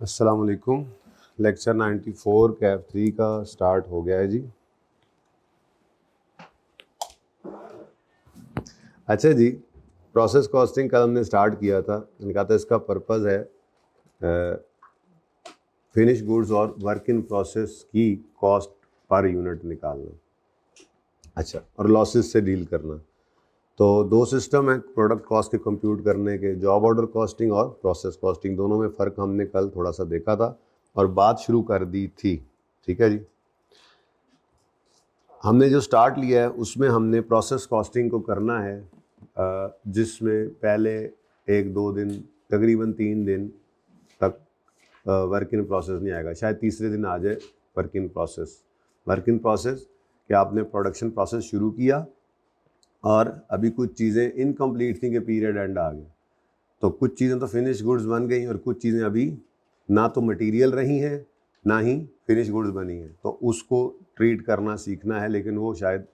अस्सलाम वालेकुम। लेक्चर 94 कैफ 3 का स्टार्ट हो गया है जी। अच्छा जी, प्रोसेस कॉस्टिंग कल हमने स्टार्ट किया था। मैंने कहा था इसका पर्पज़ है फिनिश गुड्स और वर्क इन प्रोसेस की कॉस्ट पर यूनिट निकालना, अच्छा, और लॉसेस से डील करना। तो दो सिस्टम है प्रोडक्ट कॉस्ट के कंप्यूट करने के, जॉब ऑर्डर कॉस्टिंग और प्रोसेस कॉस्टिंग। दोनों में फ़र्क हमने कल थोड़ा सा देखा था और बात शुरू कर दी थी। ठीक है जी, हमने जो स्टार्ट लिया है उसमें हमने प्रोसेस कॉस्टिंग को करना है, जिसमें पहले 1-2 दिन, तकरीबन 3 दिन तक वर्क इन प्रोसेस नहीं आएगा, शायद तीसरे दिन आ जाए work in process. Work in process कि आपने प्रोडक्शन प्रोसेस शुरू किया और अभी कुछ चीज़ें इनकम्प्लीट थी कि पीरियड एंड आ गया, तो कुछ चीज़ें तो फिनिश गुड्स बन गई और कुछ चीज़ें अभी ना तो मटेरियल रही हैं ना ही फिनिश गुड्स बनी हैं, तो उसको ट्रीट करना सीखना है, लेकिन वो शायद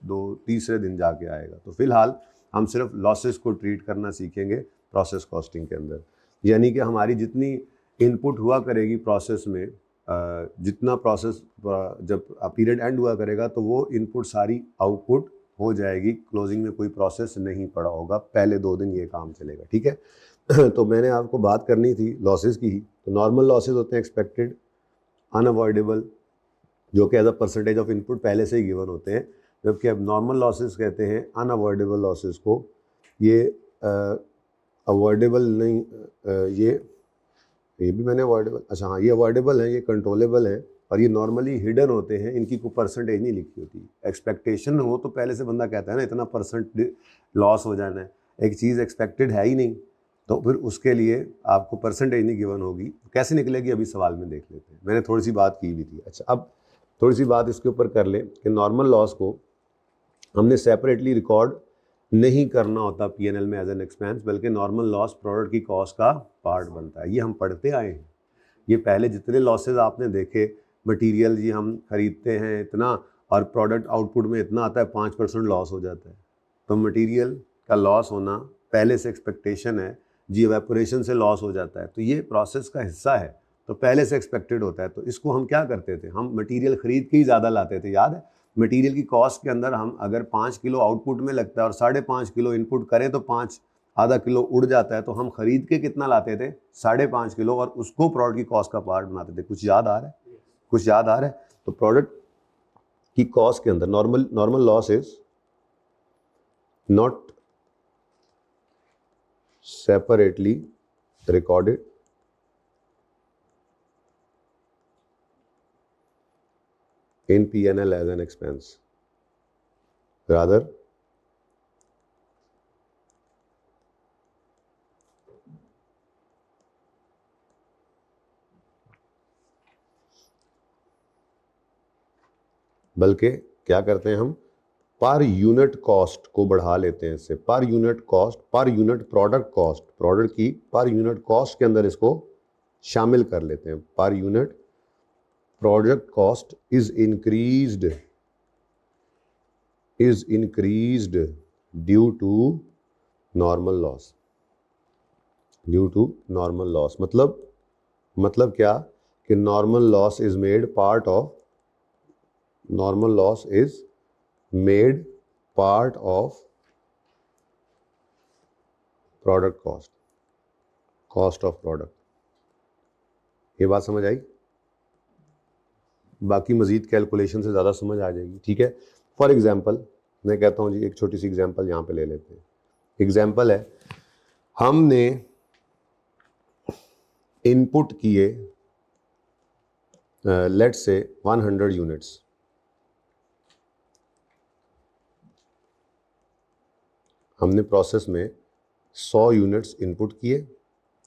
तीसरे दिन जाके आएगा। तो फिलहाल हम सिर्फ लॉसेस को ट्रीट करना सीखेंगे प्रोसेस कॉस्टिंग के अंदर। यानी कि हमारी जितनी इनपुट हुआ करेगी प्रोसेस में, जितना प्रोसेस जब पीरियड एंड हुआ करेगा तो वो इनपुट सारी आउटपुट हो जाएगी, क्लोजिंग में कोई प्रोसेस नहीं पड़ा होगा, पहले 2 दिन ये काम चलेगा। ठीक है तो मैंने आपको बात करनी थी लॉसेस की ही। तो नॉर्मल लॉसेस होते हैं एक्सपेक्टेड, अनअवॉइडेबल, जो कि as a percentage of input पहले से ही गिवन होते हैं, जबकि अब नॉर्मल लॉसेस कहते हैं अनअवॉइडेबल लॉसेस को। ये अवॉइडेबल नहीं, ये भी मैंने अवॉइडेबल, अच्छा हाँ, ये अवॉइडेबल है, ये कंट्रोलेबल है, और ये नॉर्मली हिडन होते हैं, इनकी कोई परसेंटेज नहीं लिखी होती। एक्सपेक्टेशन हो तो पहले से बंदा कहता है ना इतना परसेंट लॉस हो जाना है, एक चीज़ एक्सपेक्टेड है ही नहीं तो फिर उसके लिए आपको परसेंटेज नहीं गिवन होगी, कैसे निकलेगी अभी सवाल में देख लेते हैं। मैंने थोड़ी सी बात की भी थी। अच्छा, अब थोड़ी सी बात इसके ऊपर कर लें कि नॉर्मल लॉस को हमने सेपरेटली रिकॉर्ड नहीं करना होता पीएनएल में एज एन एक्सपेंस, बल्कि नॉर्मल लॉस प्रोडक्ट की कॉस्ट का पार्ट बनता है। ये हम पढ़ते आए हैं। ये पहले जितने लॉसेज आपने देखे, मटेरियल जी हम खरीदते हैं इतना और प्रोडक्ट आउटपुट में इतना आता है, 5% लॉस हो जाता है, तो मटेरियल का लॉस होना पहले से एक्सपेक्टेशन है जी, एवेपोरेशन से लॉस हो जाता है, तो ये प्रोसेस का हिस्सा है, तो पहले से एक्सपेक्टेड होता है। तो इसको हम क्या करते थे, हम मटेरियल खरीद के ही ज़्यादा लाते थे। याद है, मटेरियल की कॉस्ट के अंदर हम अगर 5 किलो आउटपुट में लगता है और 5.5 किलो इनपुट करें तो 5 आधा किलो उड़ जाता है, तो हम खरीद के कितना लाते थे, 5.5 किलो, और उसको प्रोडक्ट की कॉस्ट का पार्ट बनाते थे। कुछ याद आ रहा है? कुछ याद आ रहा है? तो प्रोडक्ट की कॉस्ट के अंदर normal loss is not separately recorded in P&L as an expense, rather बल्कि क्या करते हैं हम, पर यूनिट कॉस्ट को बढ़ा लेते हैं इससे। पर यूनिट कॉस्ट, पर यूनिट प्रोडक्ट कॉस्ट, प्रोडक्ट की पर यूनिट कॉस्ट के अंदर इसको शामिल कर लेते हैं। पर unit product cost is increased due to normal loss. Due to normal loss मतलब क्या कि normal loss is made part of product cost of product. ये बात समझ आई? बाकी मजीद कैलकुलेशन से ज़्यादा समझ आ जाएगी। ठीक है, फॉर एग्जांपल मैं कहता हूँ जी, एक छोटी सी एग्जांपल यहाँ पे ले लेते हैं। एग्जांपल है, हमने इनपुट किए लेट्स से 100 यूनिट्स, हमने प्रोसेस में 100 यूनिट्स इनपुट किए।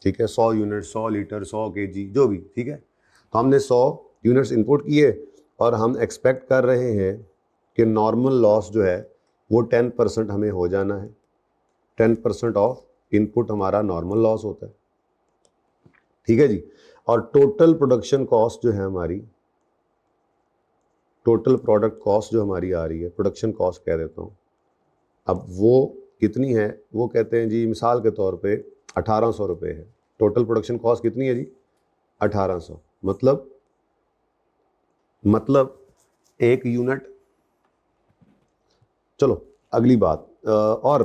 ठीक है, 100 यूनिट, 100 लीटर, 100 केजी, जो भी। ठीक है, तो हमने 100 यूनिट्स इनपुट किए और हम एक्सपेक्ट कर रहे हैं कि नॉर्मल लॉस जो है वो 10% हमें हो जाना है। 10% ऑफ इनपुट हमारा नॉर्मल लॉस होता है। ठीक है जी, और टोटल प्रोडक्शन कॉस्ट जो है हमारी, टोटल प्रोडक्ट कॉस्ट जो हमारी आ रही है, प्रोडक्शन कॉस्ट कह देता हूँ, अब वो कितनी है, वो कहते हैं जी मिसाल के तौर पे 1800 रुपये है। टोटल प्रोडक्शन कॉस्ट कितनी है जी? 1800 मतलब 1 यूनिट। चलो अगली बात, और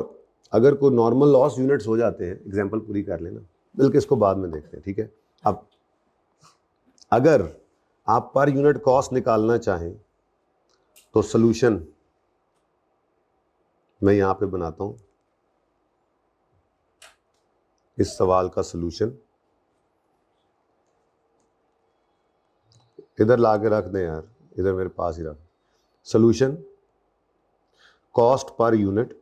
अगर कोई नॉर्मल लॉस यूनिट्स हो जाते हैं, एग्जांपल पूरी कर लेना, बल्कि इसको बाद में देखते हैं, ठीक है। अब अगर आप पर यूनिट कॉस्ट निकालना चाहें तो सॉल्यूशन मैं यहां पे बनाता हूं, इस सवाल का सॉल्यूशन इधर ला के रख दें यार, इधर मेरे पास ही रख। सॉल्यूशन कॉस्ट पर यूनिट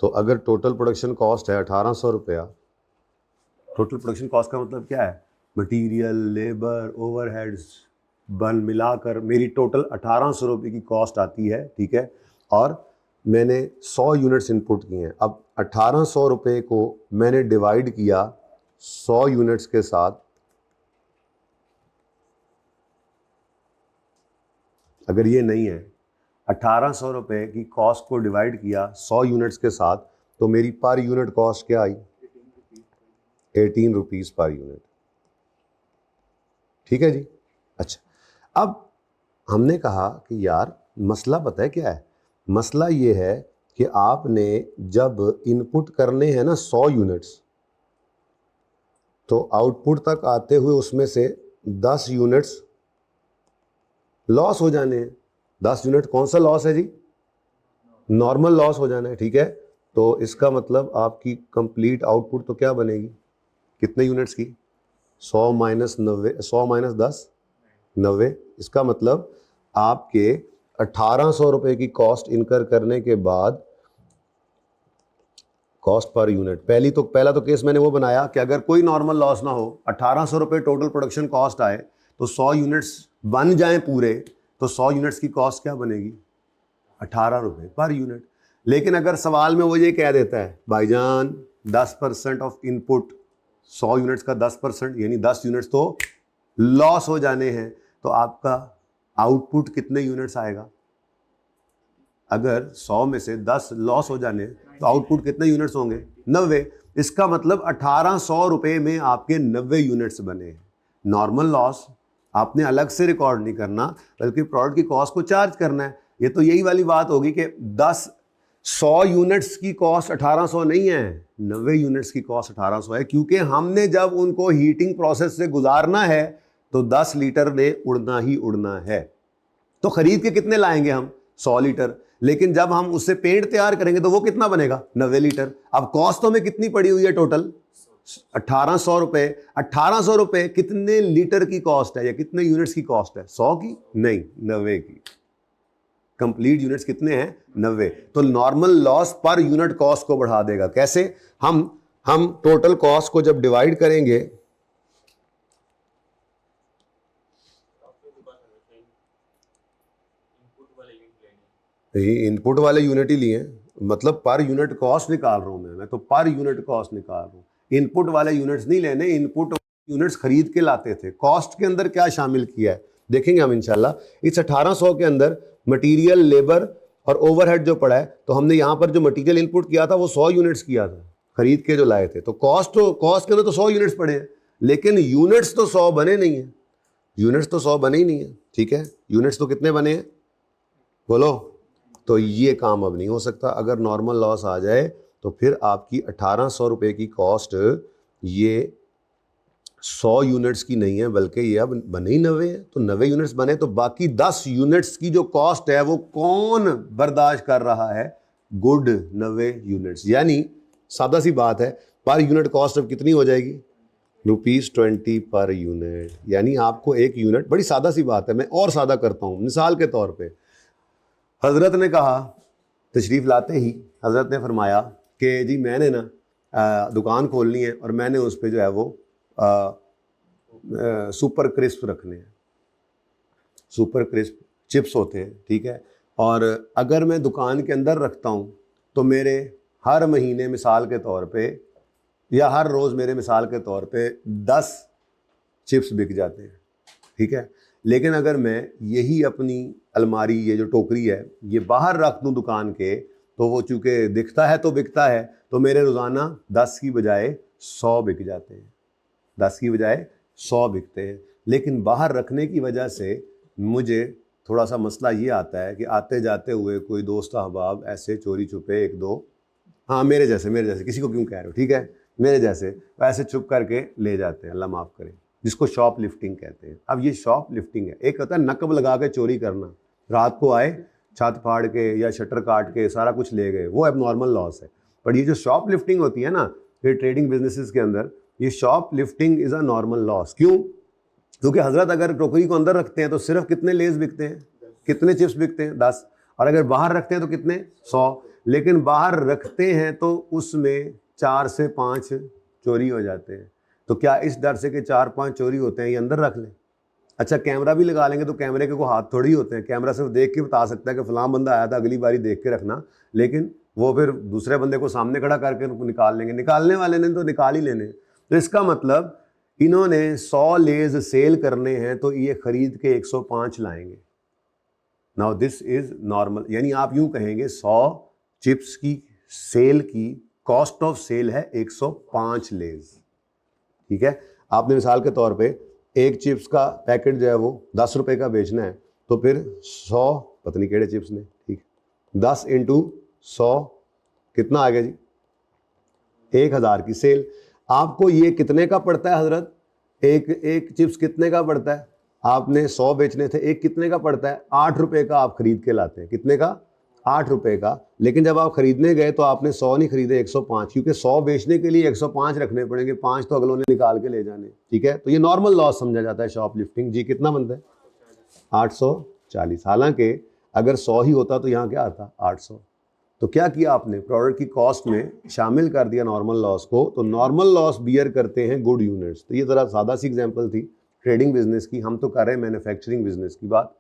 तो अगर टोटल प्रोडक्शन कॉस्ट है 1800 रुपया, टोटल प्रोडक्शन कॉस्ट का मतलब क्या है, मटीरियल, लेबर, ओवरहेड्स बन मिलाकर मेरी टोटल 1800 रुपये की कॉस्ट आती है, ठीक है। और मैंने 100 यूनिट्स इनपुट किए हैं। अब 1800 रुपये को मैंने डिवाइड किया 100 यूनिट्स के साथ। अगर ये नहीं है, 1800 रुपये की कॉस्ट को डिवाइड किया 100 यूनिट्स के साथ, तो मेरी पर यूनिट कॉस्ट क्या आई, 18 रुपीज़ पर यूनिट, ठीक है जी। अच्छा, अब हमने कहा कि यार मसला पता है क्या है, मसला ये है कि आपने जब इनपुट करने हैं ना 100 यूनिट्स, तो आउटपुट तक आते हुए उसमें से 10 यूनिट्स लॉस हो जाने हैं। 10 यूनिट कौन सा लॉस है जी, नॉर्मल लॉस हो जाना है, ठीक है। तो इसका मतलब आपकी कंप्लीट आउटपुट तो क्या बनेगी, कितने यूनिट्स की, 100 माइनस 90, 100 माइनस 10, 90। इसका मतलब आपके 1800 रुपये की कॉस्ट इनकर करने के बाद कॉस्ट पर यूनिट, पहला तो केस मैंने वो बनाया कि अगर कोई नॉर्मल लॉस ना हो, 1800 रुपये टोटल प्रोडक्शन कॉस्ट आए, तो 100 यूनिट्स बन जाएं पूरे, तो 100 यूनिट्स की कॉस्ट क्या बनेगी, 18 रुपये पर यूनिट। लेकिन अगर सवाल में वो ये कह देता है भाईजान 10% ऑफ इनपुट, 100 यूनिट्स का 10% यानी 10 यूनिट्स तो लॉस हो जाने हैं, तो आपका आउटपुट कितने यूनिट्स आएगा, अगर 100 में से 10 लॉस हो जाने तो आउटपुट कितने यूनिट्स होंगे, 90। इसका मतलब 1800 रुपये में आपके 90 यूनिट्स बने हैं। नॉर्मल लॉस आपने अलग से रिकॉर्ड नहीं करना, बल्कि प्रोडक्ट की कॉस्ट को चार्ज करना है। ये तो यही वाली बात होगी कि 100 यूनिट्स की कॉस्ट 1800 नहीं है, 90 यूनिट्स की कॉस्ट 1800 है, क्योंकि हमने जब उनको हीटिंग प्रोसेस से गुजारना है तो 10 लीटर ने उड़ना ही उड़ना है। तो खरीद के कितने लाएंगे हम, 100 लीटर, लेकिन जब हम उससे पेंट तैयार करेंगे तो वो कितना बनेगा, 90 लीटर। अब कॉस्ट तो में कितनी पड़ी हुई है टोटल, 1800 रुपये। 1800 रुपये कितने लीटर की कॉस्ट है या कितने यूनिट्स की कॉस्ट है, 100 की नहीं, 90 की। कंप्लीट यूनिट्स कितने हैं, 90। तो normal loss per unit cost को बढ़ा देगा। कैसे, हम टोटल कॉस्ट को जब डिवाइड करेंगे, इनपुट वाले यूनिट ही लिए, मतलब पर यूनिट कॉस्ट निकाल रहा हूं मैं तो पर यूनिट कॉस्ट निकाल रहा हूं, इनपुट वाले यूनिट्स नहीं लेने। इनपुट यूनिट्स खरीद के लाते थे। कॉस्ट के अंदर क्या शामिल किया है देखेंगे हम इंशाल्लाह। इस 1800 के अंदर मटेरियल, लेबर और ओवरहेड जो पड़ा है, तो हमने यहाँ पर जो मटेरियल इनपुट किया था वो 100 यूनिट्स किया था, खरीद के जो लाए थे। तो कॉस्ट के अंदर तो 100 यूनिट्स पड़े हैं, लेकिन यूनिट्स तो 100 बने नहीं है, यूनिट्स तो 100 बने ही नहीं है, ठीक है। यूनिट्स तो कितने बने हैं बोलो। तो ये काम अब नहीं हो सकता। अगर नॉर्मल लॉस आ जाए तो फिर आपकी 1800 रुपये की कॉस्ट ये 100 यूनिट्स की नहीं है, बल्कि ये अब बने ही 90 है। तो 90 यूनिट्स बने तो बाकी 10 यूनिट्स की जो कॉस्ट है वो कौन बर्दाश्त कर रहा है, गुड 90 यूनिट्स। यानी सादा सी बात है, पर यूनिट कॉस्ट अब कितनी हो जाएगी, ₹20 पर यूनिट। यानी आपको एक यूनिट, बड़ी सादा सी बात है, मैं और सादा करता हूँ। मिसाल के तौर पे हज़रत ने कहा, तशरीफ़ लाते ही हज़रत ने फरमाया कि जी मैंने ना दुकान खोलनी है और मैंने उस पर जो है वो सुपर क्रिस्प रखने हैं। सुपर क्रिस्प चिप्स होते हैं, ठीक है। और अगर मैं दुकान के अंदर रखता हूँ तो मेरे हर महीने मिसाल के तौर पे या हर रोज़ मेरे मिसाल के तौर पे 10 चिप्स बिक जाते हैं, ठीक है। लेकिन अगर मैं यही अपनी अलमारी, ये जो टोकरी है, ये बाहर रख दूँ दुकान के, तो वो चूँकि दिखता है तो बिकता है, तो मेरे रोज़ाना 10 की बजाय 100 बिक जाते हैं, 10 की बजाय 100 बिकते हैं। लेकिन बाहर रखने की वजह से मुझे थोड़ा सा मसला ये आता है कि आते जाते हुए कोई दोस्त अहबाब ऐसे चोरी छुपे एक दो, हाँ मेरे जैसे, किसी को क्यों कह रहे हो, ठीक है, मेरे जैसे ऐसे चुप करके ले जाते हैं, अल्लाह माफ़ करे, जिसको शॉप लिफ्टिंग कहते हैं। अब ये शॉप लिफ्टिंग है, एक होता है नकब लगा के चोरी करना, रात को आए छत फाड़ के या शटर काट के सारा कुछ ले गए, वो अब नॉर्मल लॉस है। पर ये जो शॉप लिफ्टिंग होती है ना, ये ट्रेडिंग बिजनेसेस के अंदर, ये shop lifting is a normal loss. क्यों? क्योंकि हजरत अगर टोकरी को अंदर रखते हैं तो सिर्फ कितने लेस बिकते हैं, कितने चिप्स बिकते हैं, 10, और अगर बाहर रखते हैं तो कितने, 100। लेकिन बाहर रखते हैं तो उसमें 4 से 5 चोरी हो जाते हैं। तो क्या इस डर से कि 4-5 चोरी होते हैं ये अंदर रख लें? अच्छा, कैमरा भी लगा लेंगे तो कैमरे के को हाथ थोड़ी होते हैं, कैमरा सिर्फ देख के बता सकता है कि फलां बंदा आया था, अगली बारी देख के रखना, लेकिन वो फिर दूसरे बंदे को सामने खड़ा करके उनको निकाल लेंगे, निकालने वाले ने तो निकाल ही लेने। तो इसका मतलब इन्होंने 100 लेज सेल करने हैं तो ये खरीद के 105 लाएंगे। नाउ दिस इज नॉर्मल, यानी आप यूं कहेंगे 100 चिप्स की सेल की कॉस्ट ऑफ सेल है 105 लेज, ठीक है। आपने मिसाल के तौर पे एक चिप्स का पैकेट जो है वो 10 रुपए का बेचना है, तो फिर 100 पता नहीं केड़े चिप्स ने, ठीक, 10 इंटू 100 कितना आ गया जी, 1000 की सेल। आपको ये कितने का पड़ता है हजरत, एक चिप्स कितने का पड़ता है, आपने 100 बेचने थे, एक कितने का पड़ता है, 8 रुपए का आप खरीद के लाते हैं, कितने का, 8 रुपए का। लेकिन जब आप खरीदने गए तो आपने 100 नहीं खरीदे, 105, क्योंकि 100 बेचने के लिए 105 रखने पड़ेंगे, 5 तो अगलों ने निकाल के ले जाने, ठीक है। तो ये नॉर्मल लॉस समझा जाता है शॉप लिफ्टिंग। जी कितना बनता है, 840। हालांकि अगर 100 ही होता तो यहाँ क्या आता, 800। तो क्या किया आपने, प्रोडक्ट की कॉस्ट में शामिल कर दिया नॉर्मल लॉस को, तो नॉर्मल लॉस बियर करते हैं गुड यूनिट्स। तो ये ज़रा सादा सी एग्जांपल थी ट्रेडिंग बिजनेस की, हम तो कर रहे हैं मैन्युफैक्चरिंग बिजनेस की बात,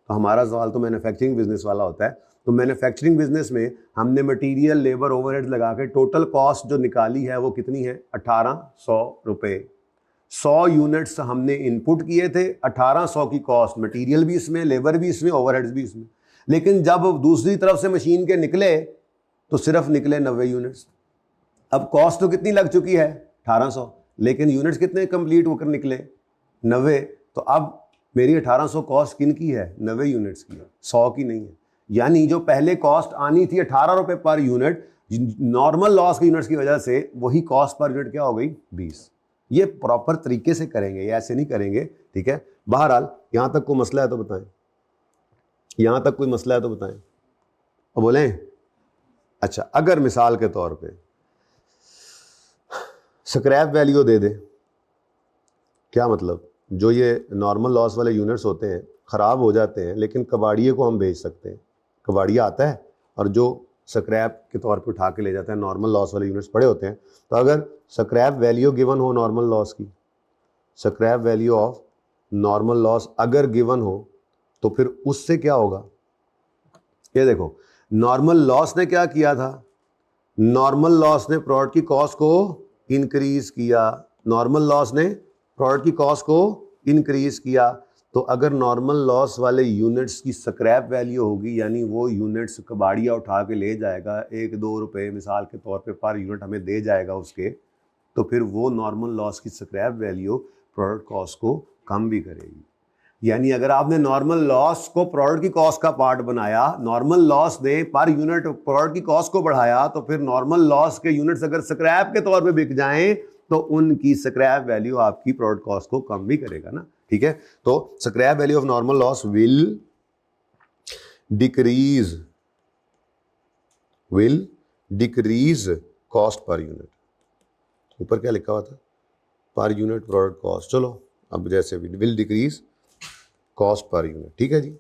तो हमारा सवाल तो मैन्युफैक्चरिंग बिजनेस वाला होता है। तो मैन्युफैक्चरिंग बिजनेस में हमने मटीरियल, लेबर, ओवरहेड्स लगा के टोटल कॉस्ट जो निकाली है वो कितनी है, 1800 रुपये। 100 यूनिट्स हमने इनपुट किए थे, 1800 की कॉस्ट, मटीरियल भी इसमें, लेबर भी इसमें, ओवरहेड्स भी इसमें। लेकिन जब दूसरी तरफ से मशीन के निकले तो सिर्फ निकले 90 यूनिट्स। अब कॉस्ट तो कितनी लग चुकी है, 1800, लेकिन यूनिट्स कितने कंप्लीट होकर निकले, 90। तो अब मेरी 1800 कॉस्ट किन की है, 90 यूनिट्स की है, 100 की नहीं है। यानी जो पहले कॉस्ट आनी थी 18 रुपये पर यूनिट, नॉर्मल लॉस के यूनिट्स की वजह से वही कॉस्ट पर यूनिट क्या हो गई, 20। ये प्रॉपर तरीके से करेंगे, ये ऐसे नहीं करेंगे, ठीक है। बहरहाल यहाँ तक कोई मसला है तो बताएं, यहाँ तक कोई मसला है तो बताएं, और बोलें। अच्छा, अगर मिसाल के तौर पे स्क्रैप वैल्यू दे दे, क्या मतलब, जो ये नॉर्मल लॉस वाले यूनिट्स होते हैं ख़राब हो जाते हैं, लेकिन कबाड़िए को हम बेच सकते हैं, कबाड़िया आता है और जो स्क्रैप के तौर पे उठा के ले जाता है, नॉर्मल लॉस वाले यूनिट्स पड़े होते हैं। तो अगर स्क्रैप वैल्यू गिवन हो नॉर्मल लॉस की, scrap value of normal loss अगर गिवन हो, तो फिर उससे क्या होगा, ये देखो, नॉर्मल लॉस ने क्या किया था, नॉर्मल लॉस ने प्रोडक्ट की कॉस्ट को इंक्रीज किया, नॉर्मल लॉस ने प्रोडक्ट की कॉस्ट को इंक्रीज किया। तो अगर नॉर्मल लॉस वाले यूनिट्स की स्क्रैप वैल्यू होगी, यानी वो यूनिट्स कबाड़िया उठा के ले जाएगा, 1-2 रुपए मिसाल के तौर पे पर यूनिट हमें दे जाएगा उसके, तो फिर वो नॉर्मल लॉस की स्क्रैप वैल्यू प्रोडक्ट कॉस्ट को कम भी करेगी। यानी अगर आपने नॉर्मल लॉस को प्रोडक्ट की कॉस्ट का पार्ट बनाया, नॉर्मल लॉस ने पर यूनिट प्रोडक्ट की कॉस्ट को बढ़ाया, तो फिर नॉर्मल लॉस के यूनिट्स अगर स्क्रैप के तौर पे बिक जाएं तो उनकी स्क्रैप वैल्यू आपकी प्रोडक्ट कॉस्ट को कम भी करेगा ना, ठीक है। तो scrap value of normal loss will decrease cost per unit. ऊपर क्या लिखा हुआ था, पर यूनिट प्रोडक्ट कॉस्ट, चलो अब जैसे भी will decrease cost per unit, ठीक है जी।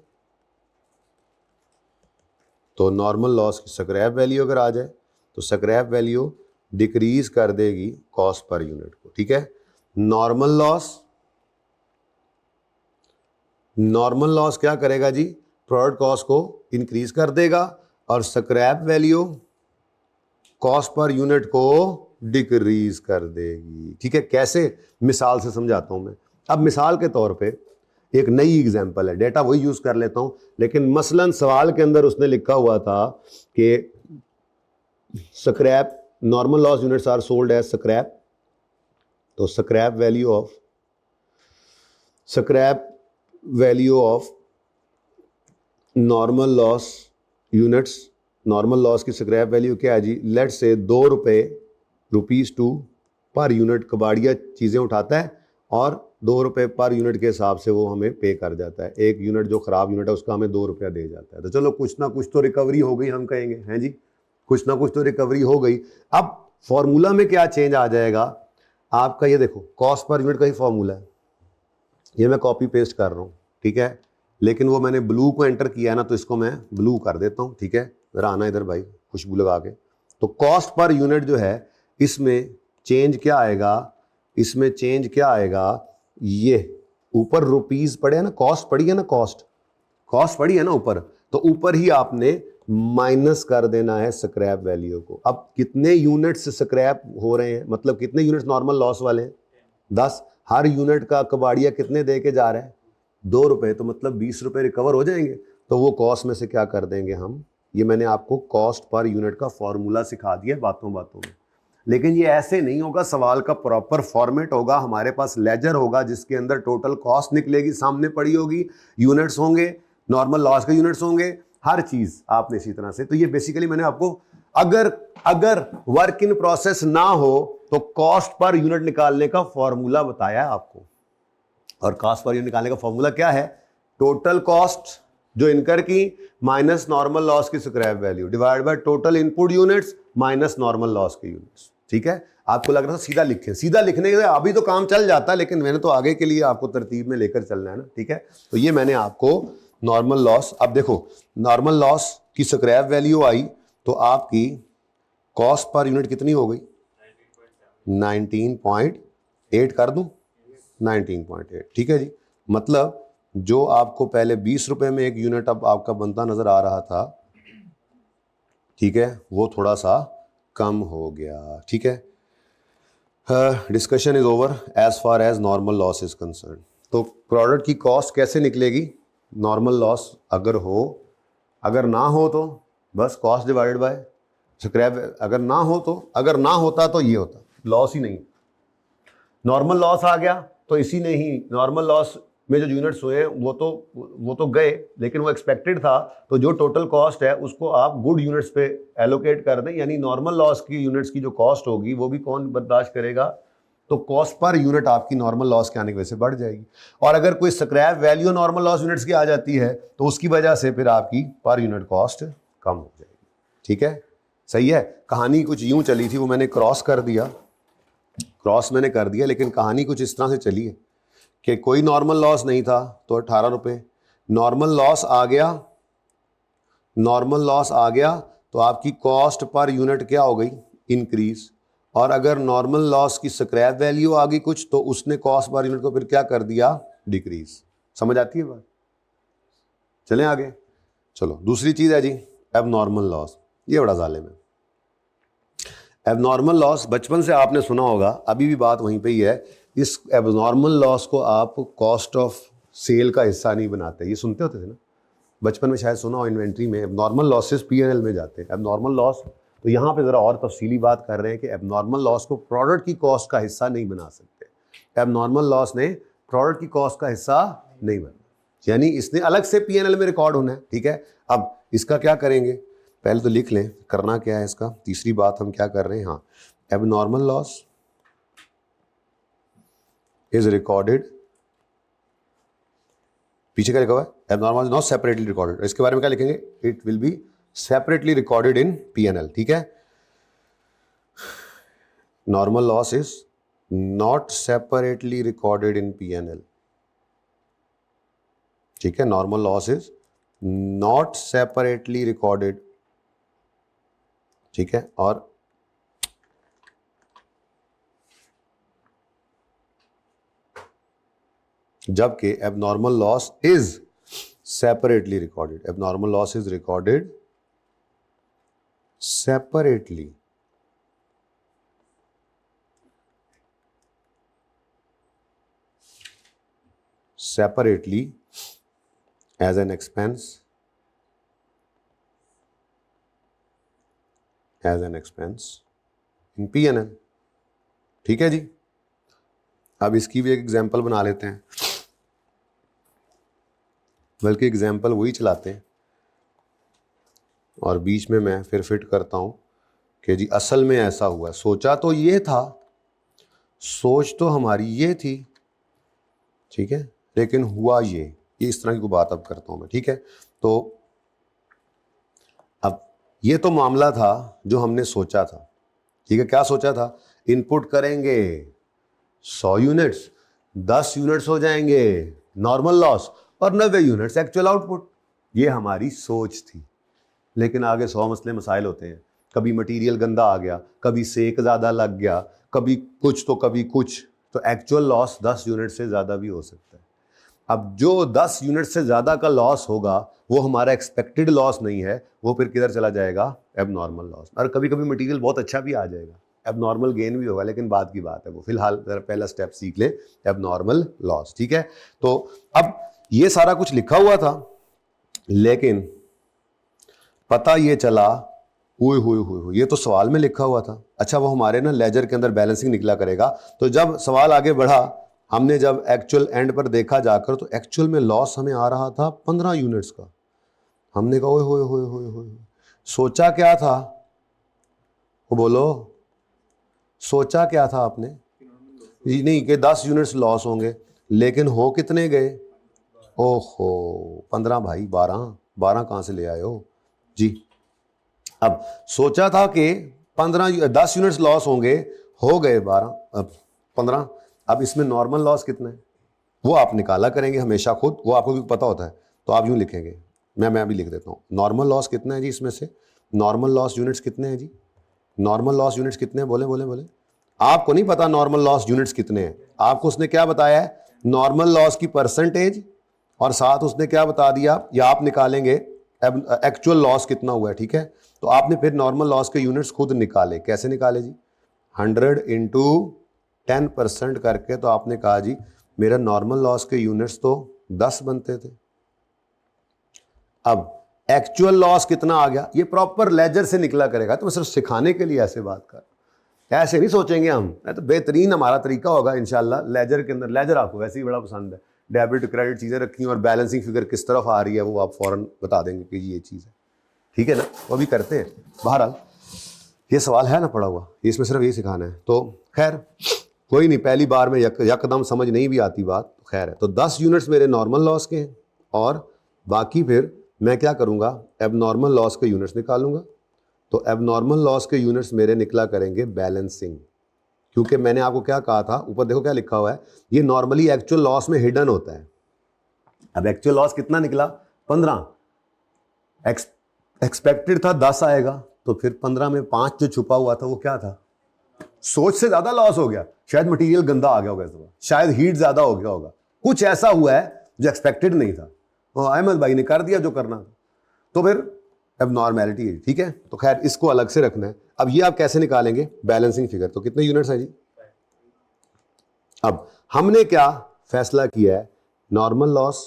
तो नॉर्मल लॉस की स्क्रैप वैल्यू अगर आ जाए तो स्क्रैप वैल्यू डिक्रीज कर देगी कॉस्ट पर यूनिट को, ठीक है। नॉर्मल लॉस क्या करेगा जी, प्रोडक्ट कॉस्ट को इंक्रीज कर देगा, और scrap value cost per unit को डिक्रीज कर देगी, ठीक है। कैसे, मिसाल से समझाता हूं मैं। अब मिसाल के तौर पे एक नई एग्जांपल है, डेटा वही यूज कर लेता हूं, लेकिन मसलन सवाल के अंदर उसने लिखा हुआ था कि scrap, normal loss units are sold as scrap, तो scrap value of normal loss units, normal loss की स्क्रैप वैल्यू क्या है जी, लेट से 2 रुपये ₹2 पर यूनिट कबाड़िया चीज़ें उठाता है और 2 रुपये पर यूनिट के हिसाब से वो हमें पे कर जाता है। एक यूनिट जो ख़राब यूनिट है उसका हमें 2 रुपया दे जाता है। तो चलो कुछ ना कुछ तो रिकवरी हो गई, हम कहेंगे हैं जी, कुछ ना कुछ तो रिकवरी हो गई। अब फॉर्मूला में क्या चेंज आ जाएगा आपका, ये देखो कॉस्ट पर यूनिट का ही फॉर्मूला है, ये मैं कॉपी पेस्ट कर रहा हूँ, ठीक है, लेकिन वो मैंने ब्लू को एंटर किया है ना, तो इसको मैं ब्लू कर देता हूँ, ठीक है, जरा आना इधर भाई खुशबू लगा के। तो कॉस्ट पर यूनिट जो है इसमें चेंज क्या आएगा, इसमें चेंज क्या आएगा, ये ऊपर रुपीस पड़े है ना, कॉस्ट पड़ी है ना, कॉस्ट पड़ी है ना ऊपर, तो ऊपर ही आपने माइनस कर देना है स्क्रैप वैल्यू को। अब कितने यूनिट्स स्क्रैप हो रहे हैं, मतलब कितने यूनिट्स नॉर्मल लॉस वाले हैं, 10। हर यूनिट का कबाड़िया कितने दे के जा रहा है, 2 रुपये, तो मतलब 20 रुपये रिकवर हो जाएंगे। तो वो कॉस्ट में से क्या कर देंगे हम, ये मैंने आपको कॉस्ट पर यूनिट का फॉर्मूला सिखा दिया बातों बातों में। लेकिन ये ऐसे नहीं होगा, सवाल का प्रॉपर फॉर्मेट होगा, हमारे पास लेजर होगा जिसके अंदर टोटल कॉस्ट निकलेगी, सामने पड़ी होगी, यूनिट्स होंगे, नॉर्मल लॉस के यूनिट्स होंगे, हर चीज आपने इसी तरह से। तो ये बेसिकली मैंने आपको, अगर वर्क इन प्रोसेस ना हो तो कॉस्ट पर यूनिट निकालने का फॉर्मूला बताया है आपको। और कॉस्ट पर यूनिट निकालने का फॉर्मूला क्या है, टोटल कॉस्ट जो इनकर की माइनस नॉर्मल लॉस की scrap value divide by total input units minus normal loss के यूनिट्स, ठीक है। आपको लग रहा था सीधा लिखें, सीधा लिखने के अभी तो काम चल जाता है, लेकिन मैंने तो आगे के लिए आपको तरतीब में लेकर चलना है ना, ठीक है। तो ये मैंने आपको नॉर्मल लॉस, अब देखो नॉर्मल लॉस की स्क्रैप वैल्यू आई तो आपकी कॉस्ट पर यूनिट कितनी हो गई, 19.8 कर दूं, 19.8, ठीक है जी। मतलब जो आपको पहले 20 रुपए में एक यूनिट अब आपका बनता नजर आ रहा था, ठीक है, वो थोड़ा सा कम हो गया, ठीक है। Discussion is over as far as normal loss is concern. तो प्रोडक्ट की कॉस्ट कैसे निकलेगी, नॉर्मल लॉस अगर हो, अगर ना हो तो बस कॉस्ट डिवाइडेड बाय स्क्रैप, अगर ना हो तो, अगर ना होता तो ये होता, लॉस ही नहीं। नॉर्मल लॉस आ गया तो इसी ने ही, नॉर्मल लॉस में जो यूनिट्स हुए वो तो गए, लेकिन वो एक्सपेक्टेड था, तो जो टोटल कॉस्ट है उसको आप गुड यूनिट्स पे एलोकेट कर दें, यानी नॉर्मल लॉस की यूनिट्स की जो कॉस्ट होगी वो भी कौन बर्दाश्त करेगा, तो कॉस्ट पर यूनिट आपकी नॉर्मल लॉस के आने की वजह से बढ़ जाएगी। और अगर कोई scrap value normal loss units की आ जाती है तो उसकी वजह से फिर आपकी पर यूनिट कॉस्ट कम हो जाएगी, ठीक है, सही है। कहानी कुछ यूं चली थी, वो मैंने क्रॉस मैंने कर दिया, लेकिन कहानी कुछ इस तरह से चली है कि कोई नॉर्मल लॉस नहीं था तो 18 रुपये, नॉर्मल लॉस आ गया तो आपकी कॉस्ट पर यूनिट क्या हो गई, इंक्रीज। और अगर नॉर्मल लॉस की स्क्रैप वैल्यू आ गई कुछ, तो उसने कॉस्ट पर यूनिट को फिर क्या कर दिया, डिक्रीज। समझ आती है बात, चलें आगे। चलो दूसरी चीज है जी एबनॉर्मल लॉस, ये बड़ा जालिम है। एबनॉर्मल लॉस बचपन से आपने सुना होगा, अभी भी बात वहीं पे ही है, इस एबनॉर्मल लॉस को आप कॉस्ट ऑफ सेल का हिस्सा नहीं बनाते, ये सुनते होते थे ना बचपन में, शायद सुना हो, इन्वेंट्री में एबनॉर्मल लॉसेस पीएनएल में जाते हैं। एबनॉर्मल लॉस, तो यहाँ पे ज़रा और तफसीली बात कर रहे हैं कि एबनॉर्मल लॉस को प्रोडक्ट की कॉस्ट का हिस्सा नहीं बना सकते, एबनॉर्मल लॉस ने प्रोडक्ट की कॉस्ट का हिस्सा नहीं बना, यानी इसने अलग से पीएनएल में रिकॉर्ड होना है, ठीक है। अब इसका क्या करेंगे, पहले तो लिख लें करना क्या है इसका, तीसरी बात हम क्या कर रहे हैं, हाँ, एबनॉर्मल लॉस इज रिकॉर्डेड, पीछे क्या लिखा हुआ है, एबनॉर्मल नॉट सेपरेटली रिकॉर्डेड, इसके बारे में क्या लिखेंगे, it will be separately recorded in PNL, ठीक है। Normal loss is not separately recorded in PNL, ठीक है, normal loss is not separately recorded, ठीक है। और जबकि abnormal loss is separately recorded, abnormal loss is recorded separately, as an expense as an expense इन P&L। ठीक है जी। अब इसकी भी एक एग्जांपल बना लेते हैं, बल्कि एग्जांपल वही चलाते हैं और बीच में मैं फिर फिट करता हूं कि जी असल में ऐसा हुआ। सोचा तो ये था, सोच तो हमारी ये थी, ठीक है, लेकिन हुआ ये इस तरह की बात अब करता हूं मैं। ठीक है, तो अब ये तो मामला था जो हमने सोचा था। ठीक है, क्या सोचा था? इनपुट करेंगे 100 यूनिट्स, 10 यूनिट्स हो जाएंगे नॉर्मल लॉस और 90 यूनिट्स एक्चुअल आउटपुट। ये हमारी सोच थी। लेकिन आगे 100 मसले मसाइल होते हैं। कभी मटेरियल गंदा आ गया, कभी सेक ज़्यादा लग गया, कभी कुछ तो कभी कुछ, तो एक्चुअल लॉस 10 यूनिट से ज़्यादा भी हो सकता है। अब जो 10 यूनिट से ज़्यादा का लॉस होगा वो हमारा एक्सपेक्टेड लॉस नहीं है, वो फिर किधर चला जाएगा? Abnormal loss. और कभी कभी मटेरियल बहुत अच्छा भी आ जाएगा, एबनॉर्मल गेन भी होगा, लेकिन बाद की बात है वो। फिलहाल जरा पहला स्टेप सीख ले, एबनॉर्मल लॉस। ठीक है, तो अब ये सारा कुछ लिखा हुआ था, लेकिन पता ये चला, हुए हुए हुए हुए ये तो सवाल में लिखा हुआ था। अच्छा, वो हमारे ना लेजर के अंदर बैलेंसिंग निकला करेगा। तो जब सवाल आगे बढ़ा, हमने जब एक्चुअल एंड पर देखा जाकर, तो एक्चुअल में लॉस हमें आ रहा था 15 यूनिट्स का। हमने कहा ओए होए होए होए होए, सोचा क्या था? वो बोलो, सोचा क्या था आपने? जी नहीं कि 10 यूनिट्स लॉस होंगे, लेकिन हो कितने गए? ओहो 15 भाई, 12 कहां से ले आए हो जी? अब सोचा था कि 10 यूनिट्स लॉस होंगे, हो गए 15। अब इसमें नॉर्मल लॉस कितना है वो आप निकाला करेंगे हमेशा खुद, वो आपको भी पता होता है। तो आप यूं लिखेंगे, मैं अभी लिख देता हूं, नॉर्मल लॉस कितना है जी इसमें से? नॉर्मल लॉस यूनिट्स कितने हैं जी? नॉर्मल लॉस यूनिट्स कितने हैं? बोले बोले बोले। आपको नहीं पता नॉर्मल लॉस यूनिट्स कितने हैं, आपको उसने क्या बताया है? नॉर्मल लॉस की परसेंटेज, और साथ उसने क्या बता दिया, या आप निकालेंगे एक्चुअल लॉस कितना हुआ है। ठीक है, तो आपने फिर नॉर्मल लॉस के यूनिट्स खुद निकाले। कैसे निकाले जी? 100 इंटू 10% करके। तो आपने कहा जी मेरा नॉर्मल लॉस के यूनिट्स तो 10 बनते थे, अब एक्चुअल लॉस कितना आ गया? ये प्रॉपर लेजर से निकला करेगा। तो मैं सिर्फ सिखाने के लिए ऐसे बात कर, ऐसे नहीं सोचेंगे हम। तो बेहतरीन हमारा तरीका होगा इंशाल्लाह लेजर के अंदर। लेजर आपको वैसे ही बड़ा पसंद है, डेबिट क्रेडिट चीज़ें रखी और बैलेंसिंग फिगर किस तरफ आ रही है वो आप फौरन बता देंगे कि ये चीज़ है। ठीक है ना, वो भी करते हैं। बहरहाल ये सवाल है ना पड़ा हुआ, इसमें सिर्फ ये सिखाना है। तो खैर कोई नहीं, पहली बार में यकदम समझ नहीं भी आती बात, तो खैर है। तो 10 यूनिट्स मेरे नॉर्मल लॉस के हैं, और बाकी फिर मैं क्या करूँगा? एबनॉर्मल लॉस के यूनिट्स निकालूंगा। तो एबनॉर्मल लॉस के यूनिट्स मेरे निकला करेंगे बैलेंसिंग, क्योंकि मैंने आपको क्या कहा था, ऊपर देखो क्या लिखा हुआ है, ये नॉर्मली एक्चुअल लॉस में हिडन होता है। अब एक्चुअल लॉस कितना निकला? 15। एक्सपेक्टेड था 10 आएगा, तो फिर 15 में 5 जो छुपा हुआ था वो क्या था? सोच से ज्यादा लॉस हो गया। शायद मटेरियल गंदा आ गया होगा इस दफा, शायद हीट ज्यादा हो गया होगा, कुछ ऐसा हुआ है जो एक्सपेक्टेड नहीं था, और अहमद भाई ने कर दिया जो करना था, तो फिर एबनॉर्मैलिटी है। ठीक है, तो खैर इसको अलग से रखना है। अब ये आप कैसे निकालेंगे बैलेंसिंग फिगर? तो कितने यूनिट्स है जी? अब हमने क्या फैसला किया है? नॉर्मल लॉस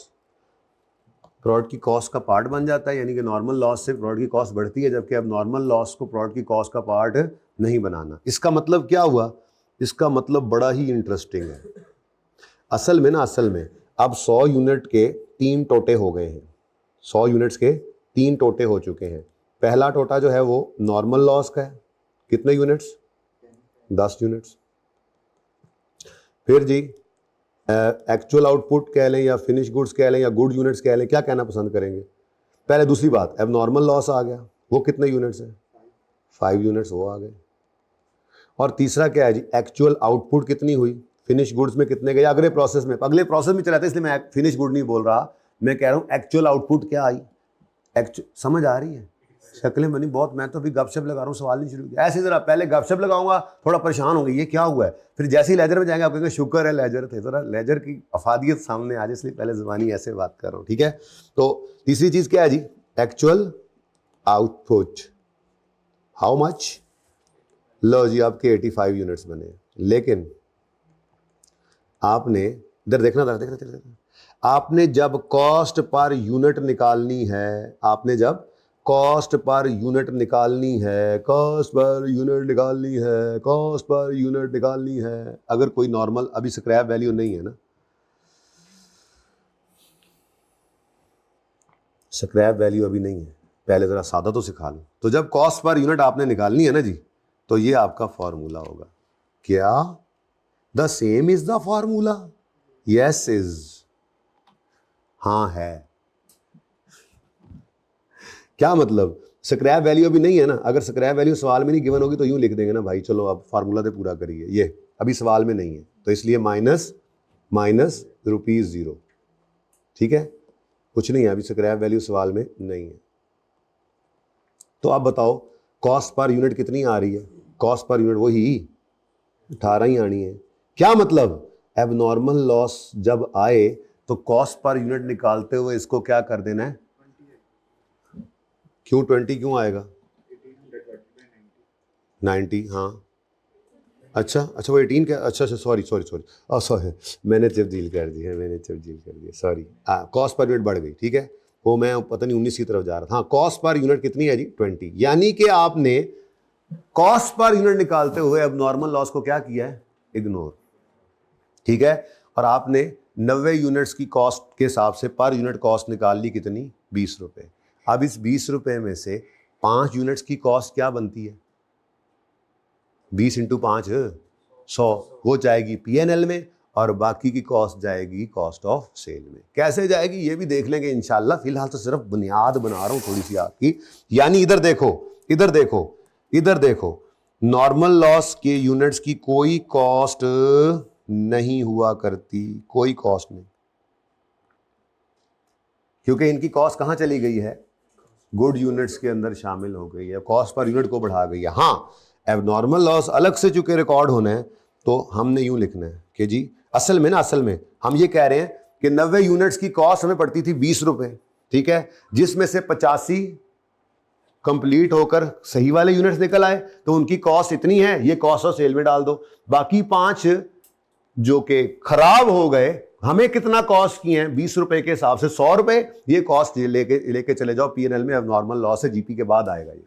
प्रोडक्ट की कॉस्ट का पार्ट बन जाता है, यानी कि नॉर्मल लॉस से प्रोडक्ट की कॉस्ट बढ़ती है, जबकि अब नॉर्मल लॉस को प्रोडक्ट की कॉस्ट का पार्ट नहीं बनाना। इसका मतलब क्या हुआ? इसका मतलब बड़ा ही इंटरेस्टिंग है। असल में अब 100 यूनिट के 3 टोटे हो गए हैं। 100 यूनिट्स के 3 टोटे हो चुके हैं। पहला टोटा जो है वो नॉर्मल लॉस का है, कितने यूनिट्स? 10 यूनिट्स। फिर जी एक्चुअल आउटपुट कह लें या फिनिश गुड्स कह लें या गुड यूनिट्स कह लें, क्या कहना पसंद करेंगे? पहले दूसरी बात, अब नॉर्मल लॉस आ गया, वो कितने यूनिट्स है? 5 यूनिट्स वो आ गए। और तीसरा क्या है जी? एक्चुअल आउटपुट कितनी हुई? फिनिश गुड्स में कितने गए? अगले प्रोसेस में चला था, इसलिए मैं फिनिश गुड नहीं बोल रहा, मैं कह रहा हूँ एक्चुअल आउटपुट क्या आई। समझ आ रही है? शक्लें बनी बहुत, मैं तो अभी गपशप लगा रहा हूँ, सवाल नहीं शुरू किया। ऐसे जरा पहले गपशप लगाऊंगा, थोड़ा परेशान होंगे ये क्या हुआ है, फिर जैसे ही लेजर में जाएंगे आप कहेंगे शुक्र है लेजर थे, जरा लेजर की अफादियत सामने आ जाए, इसलिए पहले ज़बानी ऐसे बात कर रहा हूँ। ठीक है, तो तीसरी चीज़ क्या है जी? Actual output how much? लो जी आपके 85 यूनिट्स बने, लेकिन आपने इधर देखना था, देखना, आपने जब कॉस्ट पर यूनिट निकालनी है, आपने जब कॉस्ट पर यूनिट निकालनी है, कॉस्ट पर यूनिट निकालनी है, कॉस्ट पर यूनिट निकालनी है। अगर कोई नॉर्मल, अभी स्क्रैप वैल्यू नहीं है ना, स्क्रैप वैल्यू अभी नहीं है, पहले ज़रा सादा तो सिखा लो। तो जब कॉस्ट पर यूनिट आपने निकालनी है ना जी, तो ये आपका फॉर्मूला होगा। क्या the same is the formula? Yes is, हाँ है। क्या मतलब? स्क्रैप वैल्यू अभी नहीं है ना। अगर स्क्रैप वैल्यू सवाल में नहीं गिवन होगी तो यूं लिख देंगे ना भाई, चलो अब फार्मूला तो पूरा करिए, ये अभी सवाल में नहीं है तो इसलिए माइनस -(0) ठीक है, कुछ नहीं है अभी, स्क्रैप वैल्यू सवाल में नहीं है। तो आप बताओ कॉस्ट पर यूनिट कितनी आ रही है? कॉस्ट पर यूनिट वही 18 ही आनी है। क्या मतलब? एबनॉर्मल लॉस जब आए तो कॉस्ट पर यूनिट निकालते हुए इसको क्या कर देना है? क्यों 20 क्यों आएगा? 90, हाँ अच्छा वो 18 क्या? अच्छा सॉरी मैंने जब डील कर दिया, सॉरी। कॉस्ट पर यूनिट बढ़ गई, ठीक है, वो मैं पता नहीं 19 की तरफ जा रहा था। हाँ, कॉस्ट पर यूनिट कितनी है जी? 20। यानी कि आपने कॉस्ट पर यूनिट निकालते हुए एबनॉर्मल लॉस को क्या किया है? इग्नोर, ठीक है। और आपने 90 यूनिट्स की कॉस्ट के हिसाब से पर यूनिट कॉस्ट निकाल ली, कितनी? 20 रुपए। अब इस 20 रुपए में से 5 यूनिट्स की कॉस्ट क्या बनती है? 20 × 5 100, वो जाएगी P&L में और बाकी की कॉस्ट जाएगी कॉस्ट ऑफ सेल में। कैसे जाएगी ये भी देख लेंगे इंशाल्लाह, फिलहाल तो सिर्फ बुनियाद बना रहा हूं थोड़ी सी आपकी। यानी इधर देखो, नॉर्मल लॉस के यूनिट्स की कोई कॉस्ट नहीं हुआ करती, कोई कॉस्ट नहीं, क्योंकि इनकी कॉस्ट कहां चली गई है? गुड यूनिट्स के अंदर शामिल हो गई है, कॉस्ट पर यूनिट को बढ़ा गई है। हाँ, एबनॉर्मल लॉस अलग से चूंकि रिकॉर्ड होना है तो हमने यूं लिखना है कि जी असल में हम ये कह रहे हैं कि 90 यूनिट्स की कॉस्ट हमें पड़ती थी 20 रुपए, ठीक है, जिसमें से 85 कंप्लीट होकर सही वाले यूनिट्स निकल आए तो उनकी कॉस्ट इतनी है, ये कॉस्ट ऑफ सेल में डाल दो। बाकी 5 जो कि खराब हो गए, हमें कितना कॉस्ट किए हैं? 20 रुपए के हिसाब से 100 रुपए, ये कॉस्ट लेके चले जाओ P&L में। अब नॉर्मल लॉस है, जीपी के बाद आएगा ये,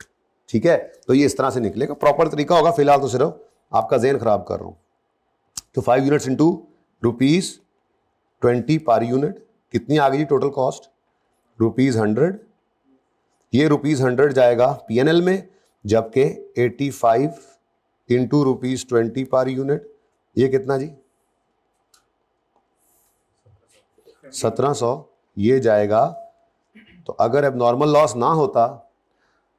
ठीक है। तो ये इस तरह से निकलेगा, प्रॉपर तरीका होगा। फिलहाल तो सिर्फ आपका ज़हन खराब कर रहा हूं। तो 5 यूनिट्स इंटू ₹20 पर यूनिट, कितनी आ गई टोटल कॉस्ट? ₹100। ये ₹100 जाएगा P&L में, जबकि 85 इंटू ₹20 पर यूनिट, ये कितना जी? 1700, ये जाएगा। तो अगर अब नॉर्मल लॉस ना होता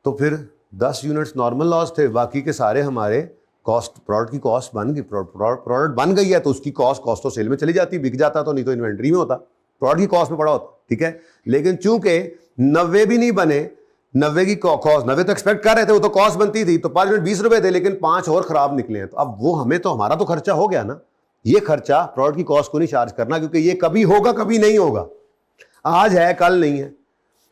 तो फिर 10 यूनिट्स नॉर्मल लॉस थे, बाकी के सारे हमारे कॉस्ट, प्रोडक्ट की कॉस्ट बन गई, प्रोडक्ट बन गई है तो उसकी कॉस्ट ऑफ सेल में चली जाती, बिक जाता, तो नहीं तो इन्वेंट्री में होता, प्रोडक्ट की कॉस्ट में पड़ा होता, ठीक है। लेकिन चूंकि 90 भी नहीं बने, 90 की कॉस्ट, 90 तो एक्सपेक्ट कर रहे थे, वो तो कॉस्ट बनती थी, तो 5 यूनिट 20 रुपए थे, लेकिन 5 और खराब निकले हैं। तो अब वो हमें तो, हमारा तो खर्चा हो गया ना, ये खर्चा प्रोडक्ट की कॉस्ट को नहीं चार्ज करना, क्योंकि ये कभी होगा कभी नहीं होगा, आज है कल नहीं है।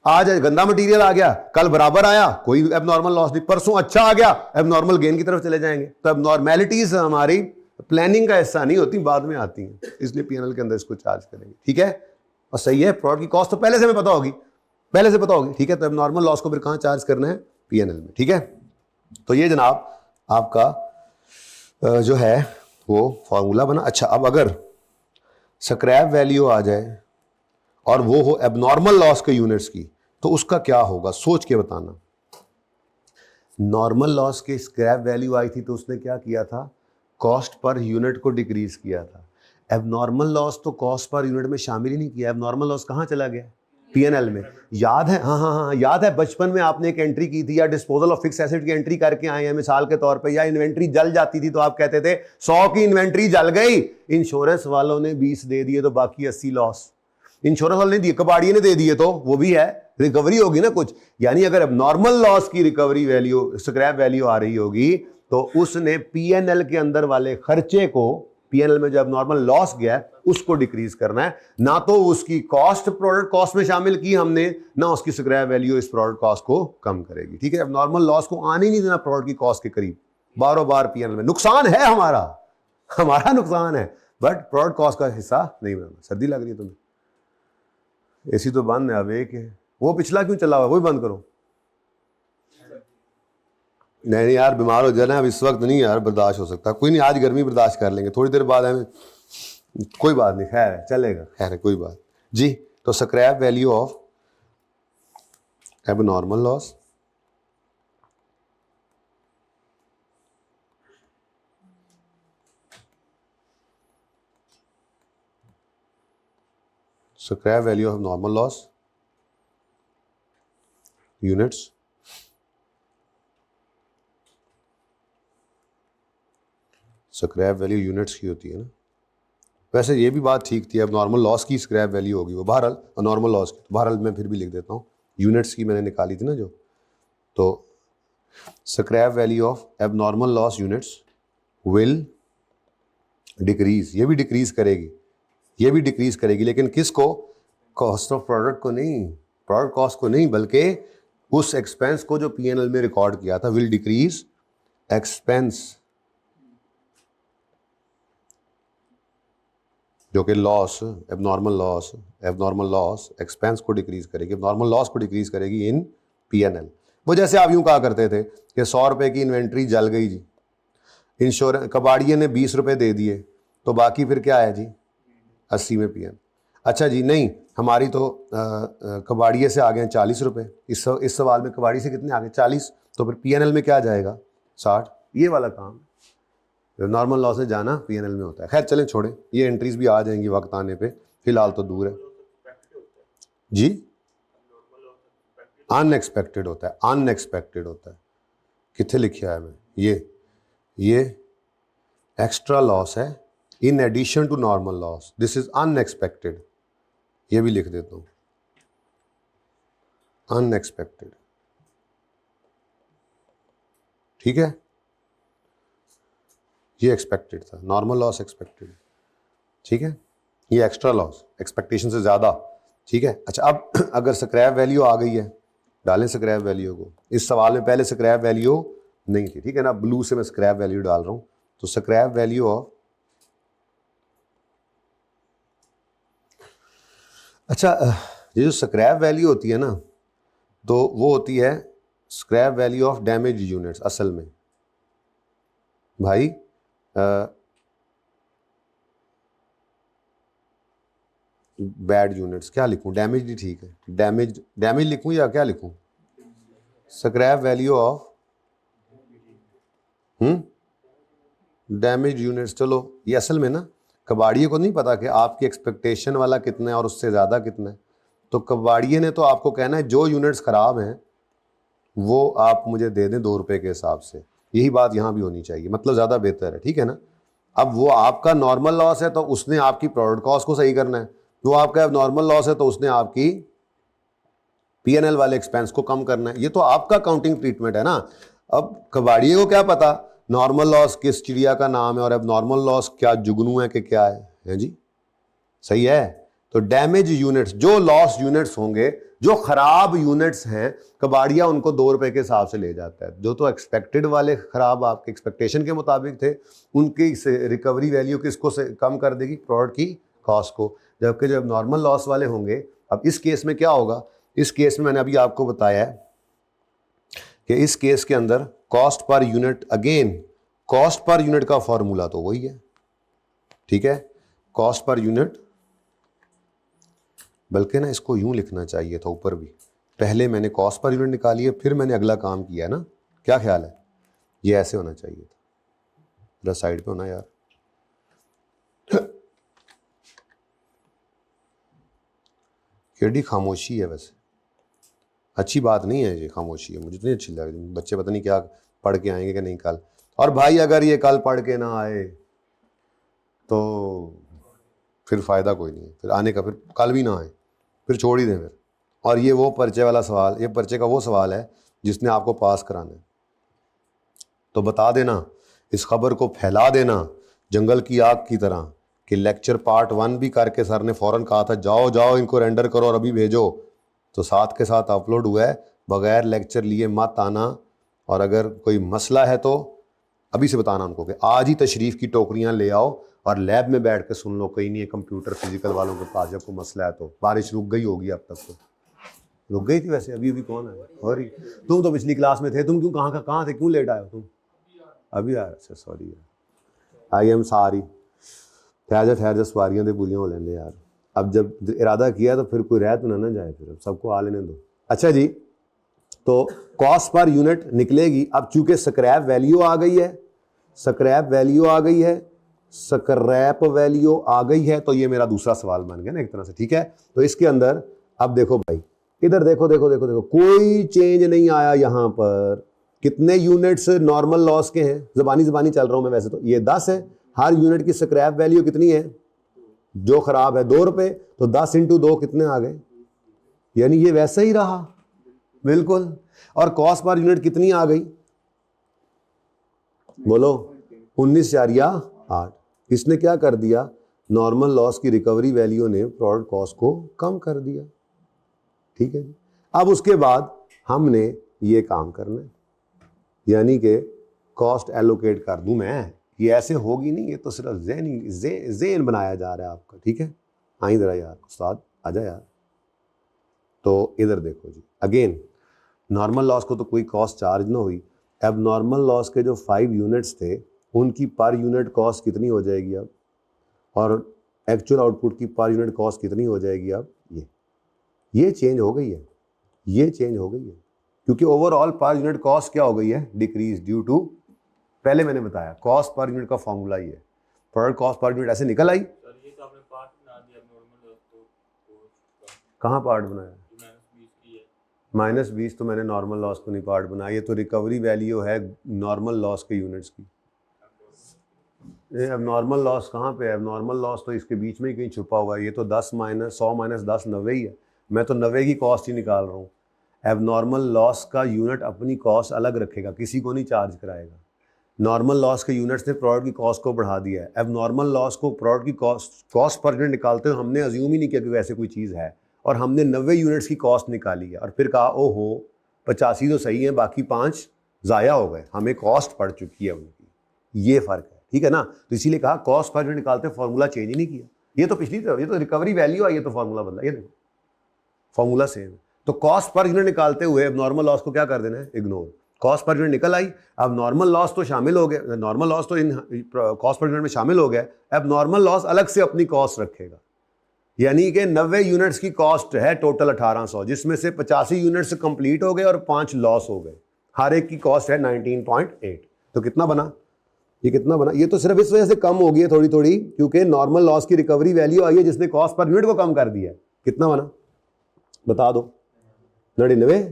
आज गंदा मटेरियल आ गया, कल बराबर आया, कोई एबनॉर्मल लॉस नहीं, परसों अच्छा आ गया, एबनॉर्मल गेन की तरफ चले जाएंगे। तो एबनॉर्मेलिटीज हमारी प्लानिंग का हिस्सा नहीं होती, बाद में आती हैं, इसलिए P&L के अंदर इसको चार्ज करेंगे, ठीक है। और सही है, प्रोडक्ट की कॉस्ट तो पहले से हमें पता होगी, ठीक है। तो एबनॉर्मल लॉस को फिर कहां चार्ज करना है? P&L में, ठीक है। तो ये जनाब आपका जो है वो फॉर्मूला बना। अच्छा, अब अगर स्क्रैप वैल्यू आ जाए और वो हो एबनॉर्मल लॉस के यूनिट्स की, तो उसका क्या होगा? सोच के बताना। नॉर्मल लॉस के स्क्रैप वैल्यू आई थी तो उसने क्या किया था? कॉस्ट पर यूनिट को डिक्रीज किया था। एबनॉर्मल लॉस तो कॉस्ट पर यूनिट में शामिल ही नहीं किया, एबनॉर्मल लॉस कहाँ चला गया? P&L में। याद है? हाँ, याद है, बचपन में आपने एक एंट्री की थी, या डिस्पोजल ऑफ फिक्स एसेट की एंट्री करके आए हैं मिसाल के तौर पे, या इन्वेंट्री जल जाती थी तो आप कहते थे 100 की इन्वेंट्री जल गई, इंश्योरेंस वालों ने 20 दे दिए तो बाकी 80 लॉस। इंश्योरेंस वाले ने दिए, कबाड़िए ने दे दिए, तो वो भी है, रिकवरी होगी ना कुछ। यानी अगर अब नॉर्मल लॉस की रिकवरी वैल्यू, स्क्रैप वैल्यू आ रही होगी, तो उसने P&L के अंदर वाले खर्चे को, P&L में जब नॉर्मल लॉस गया उसको डिक्रीज करना है, ना तो उसकी कॉस्ट प्रोडक्ट कॉस्ट में शामिल की हमने, ना उसकी स्क्रैप वैल्यू इस प्रोडक्ट कॉस्ट को कम करेगी, ठीक है। अब नॉर्मल लॉस को आने ही नहीं देना प्रोडक्ट की कॉस्ट के करीब, बारों बार P&L में नुकसान है, हमारा नुकसान है, बट प्रोडक्ट कॉस्ट का हिस्सा नहीं बनाना। सर्दी लग रही है तुम्हें? एसी तो बंद है, अब एक है, वो पिछला क्यों चला हुआ, वो भी बंद करो। नहीं यार, बीमार हो जाना अब इस वक्त नहीं यार बर्दाश्त हो सकता। कोई नहीं, आज गर्मी बर्दाश्त कर लेंगे, थोड़ी देर बाद हमें कोई बात नहीं, खैर है, चलेगा, खैर है, कोई बात जी। तो scrap value of abnormal loss, scrap value of normal loss units, scrap value units की होती है ना। वैसे ये भी बात ठीक थी, अब नॉर्मल लॉस की स्क्रैप वैल्यू होगी वो, बहरहाल नॉर्मल लॉस की, बहरहाल मैं फिर भी लिख देता हूँ, यूनिट्स की मैंने निकाली थी ना जो। तो scrap value of abnormal loss units will decrease, ये भी डिक्रीज करेगी, ये भी डिक्रीज करेगी, लेकिन किसको? कॉस्ट ऑफ प्रोडक्ट को नहीं, प्रोडक्ट कॉस्ट को नहीं, बल्कि उस एक्सपेंस को जो पीएनएल में रिकॉर्ड किया था। विल डिक्रीज एक्सपेंस, जो कि लॉस, एबनॉर्मल लॉस एक्सपेंस को डिक्रीज करेगी, एबनॉर्मल लॉस को डिक्रीज करेगी इन पीएनएल। वो जैसे आप यूं कहा करते थे कि 100 रुपए की इन्वेंट्री जल गई जी, इंश्योरेंस कबाड़िए ने 20 रुपए दे दिए, तो बाकी फिर क्या है जी? 80 में पीएन। अच्छा जी, नहीं, हमारी तो कबाड़िए से आ गए 40 रुपए, इस सवाल में कबाड़ी से कितने आ गए? 40, तो फिर पीएनएल में क्या आ जाएगा? 60। ये वाला काम नॉर्मल लॉस से जाना पीएनएल में होता है। खैर चलें, छोड़ें, ये एंट्रीज भी आ जाएंगी वक्त आने पे, फिलहाल तो दूर है जी। अनएक्सपेक्टेड होता है, अनएक्सपेक्टेड होता है। कितने लिखा है मैं? ये एक्स्ट्रा लॉस है in addition to normal loss, this is unexpected, ये भी लिख देता हूं, अनएक्सपेक्टेड, ठीक है। ये एक्सपेक्टेड था, नॉर्मल लॉस एक्सपेक्टेड, ठीक है। ये एक्स्ट्रा लॉस एक्सपेक्टेशन से ज़्यादा, ठीक है। अच्छा, अब अगर स्क्रैप वैल्यू आ गई है, डालें स्क्रैप वैल्यू को। इस सवाल में पहले स्क्रैप वैल्यू नहीं थी, ठीक है ना, ब्लू से मैं स्क्रैप वैल्यू डाल रहा हूँ। तो स्क्रैप वैल्यू ऑफ, अच्छा ये जो स्क्रैप वैल्यू होती है ना, तो वो होती है scrap value of damage units. असल में भाई बैड यूनिट्स क्या लिखूं? डैमेज ही ठीक है, डैमेज लिखूं या क्या लिखूं? Scrap value of damage units. चलो, ये असल में ना कबाड़िए को नहीं पता कि आपकी एक्सपेक्टेशन वाला कितना है और उससे ज़्यादा कितना है। तो कबाड़िए ने तो आपको कहना है जो यूनिट्स ख़राब हैं वो आप मुझे दे दें 2 रुपये के हिसाब से। यही बात यहाँ भी होनी चाहिए, मतलब ज़्यादा बेहतर है, ठीक है ना। अब वो आपका नॉर्मल लॉस है तो उसने आपकी प्रोडक्ट कॉस्ट को सही करना है, वो आपका नॉर्मल लॉस है तो उसने आपकी पीएनएल वाले एक्सपेंस को कम करना है। ये तो आपका काउंटिंग ट्रीटमेंट है ना। अब कबाड़िए को क्या पता नॉर्मल लॉस किस चिड़िया का नाम है और अब नॉर्मल लॉस क्या जुगनू है कि क्या है जी, सही है। तो डैमेज यूनिट्स, जो लॉस यूनिट्स होंगे, जो खराब यूनिट्स हैं, कबाड़िया उनको 2 रुपए के हिसाब से ले जाता है। जो तो एक्सपेक्टेड वाले खराब आपके एक्सपेक्टेशन के मुताबिक थे, उनकी रिकवरी वैल्यू किसको से कम कर देगी? प्रोडक्ट की कॉस्ट को। जबकि जब नॉर्मल लॉस वाले होंगे, अब इस केस में क्या होगा? इस केस में मैंने अभी आपको बताया है कि इस केस के अंदर cost per unit, again cost per unit का फॉर्मूला तो वही है, ठीक है, कॉस्ट पर यूनिट। बल्कि ना इसको यूं लिखना चाहिए था ऊपर भी, पहले मैंने कॉस्ट पर यूनिट निकाली है, फिर मैंने अगला काम किया है ना। क्या ख्याल है? ये ऐसे होना चाहिए था, जरा साइड पे होना यार। केडी खामोशी है, वैसे अच्छी बात नहीं है ये खामोशी है, मुझे तो नहीं अच्छी लग रही। बच्चे पता नहीं क्या पढ़ के आएंगे कि नहीं कल। और भाई अगर ये कल पढ़ के ना आए तो फिर फ़ायदा कोई नहीं है, फिर आने का, फिर कल भी ना आए, फिर छोड़ ही दें फिर। और ये वो पर्चे वाला सवाल, ये पर्चे का वो सवाल है जिसने आपको पास कराना है। तो बता देना, इस खबर को फैला देना जंगल की आग की तरह कि लेक्चर पार्ट 1 भी करके सर ने फ़ौरन कहा था जाओ जाओ इनको रेंडर करो और अभी भेजो, तो साथ के साथ अपलोड हुआ है। बगैर लेक्चर लिए मत आना, और अगर कोई मसला है तो अभी से बताना उनको कि आज ही तशरीफ़ की टोकरियां ले आओ और लैब में बैठ के सुन लो। कहीं नहीं है कंप्यूटर फिजिकल वालों के पास, जब कोई मसला है तो। बारिश रुक गई होगी अब तक तो, रुक गई थी वैसे, अभी अभी कौन आया? और तुम तो पिछली क्लास में थे, तुम क्यों कहाँ थे, क्यों लेट आए हो तुम? अभी आ रहे? Sorry, I am sorry. ठहर जा सवारियां दे पूलियां हो लेंदे यार। अब जब इरादा किया तो फिर कोई रह तो ना जाए, फिर सबको आ लेने दो। अच्छा जी, तो कॉस्ट पर यूनिट निकलेगी। अब चूंकि स्क्रैप वैल्यू आ गई है, स्क्रैप वैल्यू आ गई है, स्क्रैप वैल्यू आ गई है, तो ये मेरा दूसरा सवाल बन गया ना एक तरह से, ठीक है। तो इसके अंदर अब देखो भाई, इधर देखो देखो देखो देखो, कोई चेंज नहीं आया यहां पर। कितने यूनिट्स नॉर्मल लॉस के हैं? जबानी चल रहा हूं मैं वैसे तो, ये 10 है। हर यूनिट की स्क्रैप वैल्यू कितनी है जो खराब है? 2 रुपए। तो 10 × 2 कितने आ गए? यानी ये वैसा ही रहा बिल्कुल। और कॉस्ट पर यूनिट कितनी आ गई बोलो? 19.8। इसने क्या कर दिया? नॉर्मल लॉस की रिकवरी वैल्यू ने प्रोडक्ट कॉस्ट को कम कर दिया, ठीक है जी। अब उसके बाद हमने ये काम करना है, यानी कि कॉस्ट एलोकेट कर दूं मैं। ये ऐसे होगी नहीं, ये तो सिर्फ ज़हन बनाया जा रहा है आपका, ठीक है। आई जरा यार उस्ताद, आजा यार। तो इधर देखो जी, अगेन नॉर्मल लॉस को तो कोई कॉस्ट चार्ज ना हुई। अब नॉर्मल लॉस के जो 5 यूनिट्स थे उनकी पर यूनिट कॉस्ट कितनी हो जाएगी अब, और एक्चुअल आउटपुट की पर यूनिट कॉस्ट कितनी हो जाएगी अब? ये चेंज हो गई है, ये चेंज हो गई है, क्योंकि ओवरऑल पर यूनिट कॉस्ट क्या हो गई है? डिक्रीज ड्यू टू, पहले मैंने बताया कॉस्ट पर यूनिट का फॉर्मूला ही है, प्रोडक्ट कॉस्ट पर यूनिट ऐसे निकल आई। कहाँ पार्ट बनाया? -20 तो मैंने नॉर्मल लॉस को नहीं पार्ट बनाया, ये तो रिकवरी वैल्यू है नॉर्मल लॉस के यूनिट्स की। अब नॉर्मल लॉस कहाँ पे है? अब नॉर्मल लॉस तो इसके बीच में ही कहीं छुपा हुआ है। ये तो 10 - 100 - 10 90 ही है। मैं तो 90 की कॉस्ट ही निकाल रहा हूँ। अब नॉर्मल लॉस का यूनिट अपनी कॉस्ट अलग रखेगा, किसी को नहीं चार्ज कराएगा। नॉर्मल लॉस के यूनिट्स ने प्रोडक्ट की कॉस्ट को बढ़ा दिया है। अब नॉर्मल लॉस को प्रोडक्ट की कॉस्ट पर यूनिट निकालते हुए हमने अज्यूम ही नहीं किया कि वैसे कोई चीज़ है, और हमने 90 यूनिट्स की कॉस्ट निकाली है और फिर कहा ओहो 85 तो सही है, बाकी 5 ज़ाया हो गए, हमें कॉस्ट पड़ चुकी है उनकी। ये फ़र्क है, ठीक है ना। तो इसीलिए कहा कॉस्ट पर यूनिट निकालते फॉर्मूला चेंज ही नहीं किया। ये तो रिकवरी वैल्यू आई है तो फॉर्मूला बदला, ये देखो फॉर्मूला सेम। तो कॉस्ट पर यूनिट निकालते हुए अब नॉर्मल लॉस को क्या कर देना है? इग्नोर। कॉस्ट पर यूनिट निकल आई, अब नॉर्मल लॉस तो शामिल हो गया, नॉर्मल लॉस तो इन कॉस्ट पर यूनिट में शामिल हो गया। अब नॉर्मल लॉस अलग से अपनी कॉस्ट रखेगा, यानी कि 90 यूनिट्स की कॉस्ट है टोटल 1800, जिसमें से 85 यूनिट्स कंप्लीट हो गए और 5 लॉस हो गए। हर एक की कॉस्ट है 19.8। तो कितना बना? ये कितना बना? ये तो सिर्फ इस वजह से कम हो गई है थोड़ी थोड़ी, क्योंकि नॉर्मल लॉस की रिकवरी वैल्यू आई है जिसने कॉस्ट पर यूनिट को कम कर दिया है। कितना बना बता दो? 99।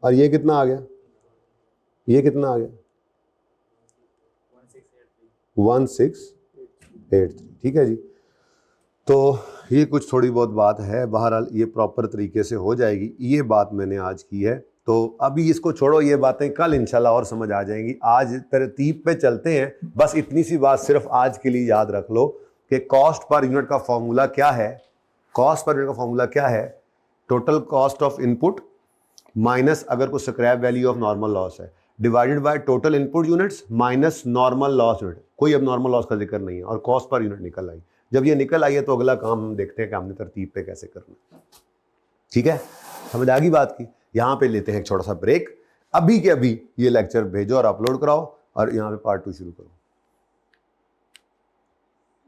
और ये कितना आ गया? ये कितना आ गया? 1683, ठीक है जी। तो ये कुछ थोड़ी बहुत बात है, बहरहाल ये प्रॉपर तरीके से हो जाएगी। ये बात मैंने आज की है, तो अभी इसको छोड़ो, ये बातें कल इंशाल्लाह और समझ आ जाएंगी। आज तरतीब पे चलते हैं। बस इतनी सी बात सिर्फ आज के लिए याद रख लो कि कॉस्ट पर यूनिट का फॉर्मूला क्या है। कॉस्ट पर यूनिट का फॉर्मूला क्या है? Total cost of input minus अगर कोई scrap value of normal loss है, divided by total input units minus normal loss unit. कोई अब नॉर्मल लॉस का जिक्र नहीं है, और कॉस्ट पर यूनिट निकल आई। जब ये निकल आई है तो अगला काम हम देखते हैं कि हमने तरतीब पे कैसे करना है, ठीक है। समझ आ गई बात की? यहाँ पे लेते हैं एक छोटा सा ब्रेक। अभी के अभी ये लेक्चर भेजो और अपलोड कराओ, और यहाँ पे पार्ट 2 शुरू करो।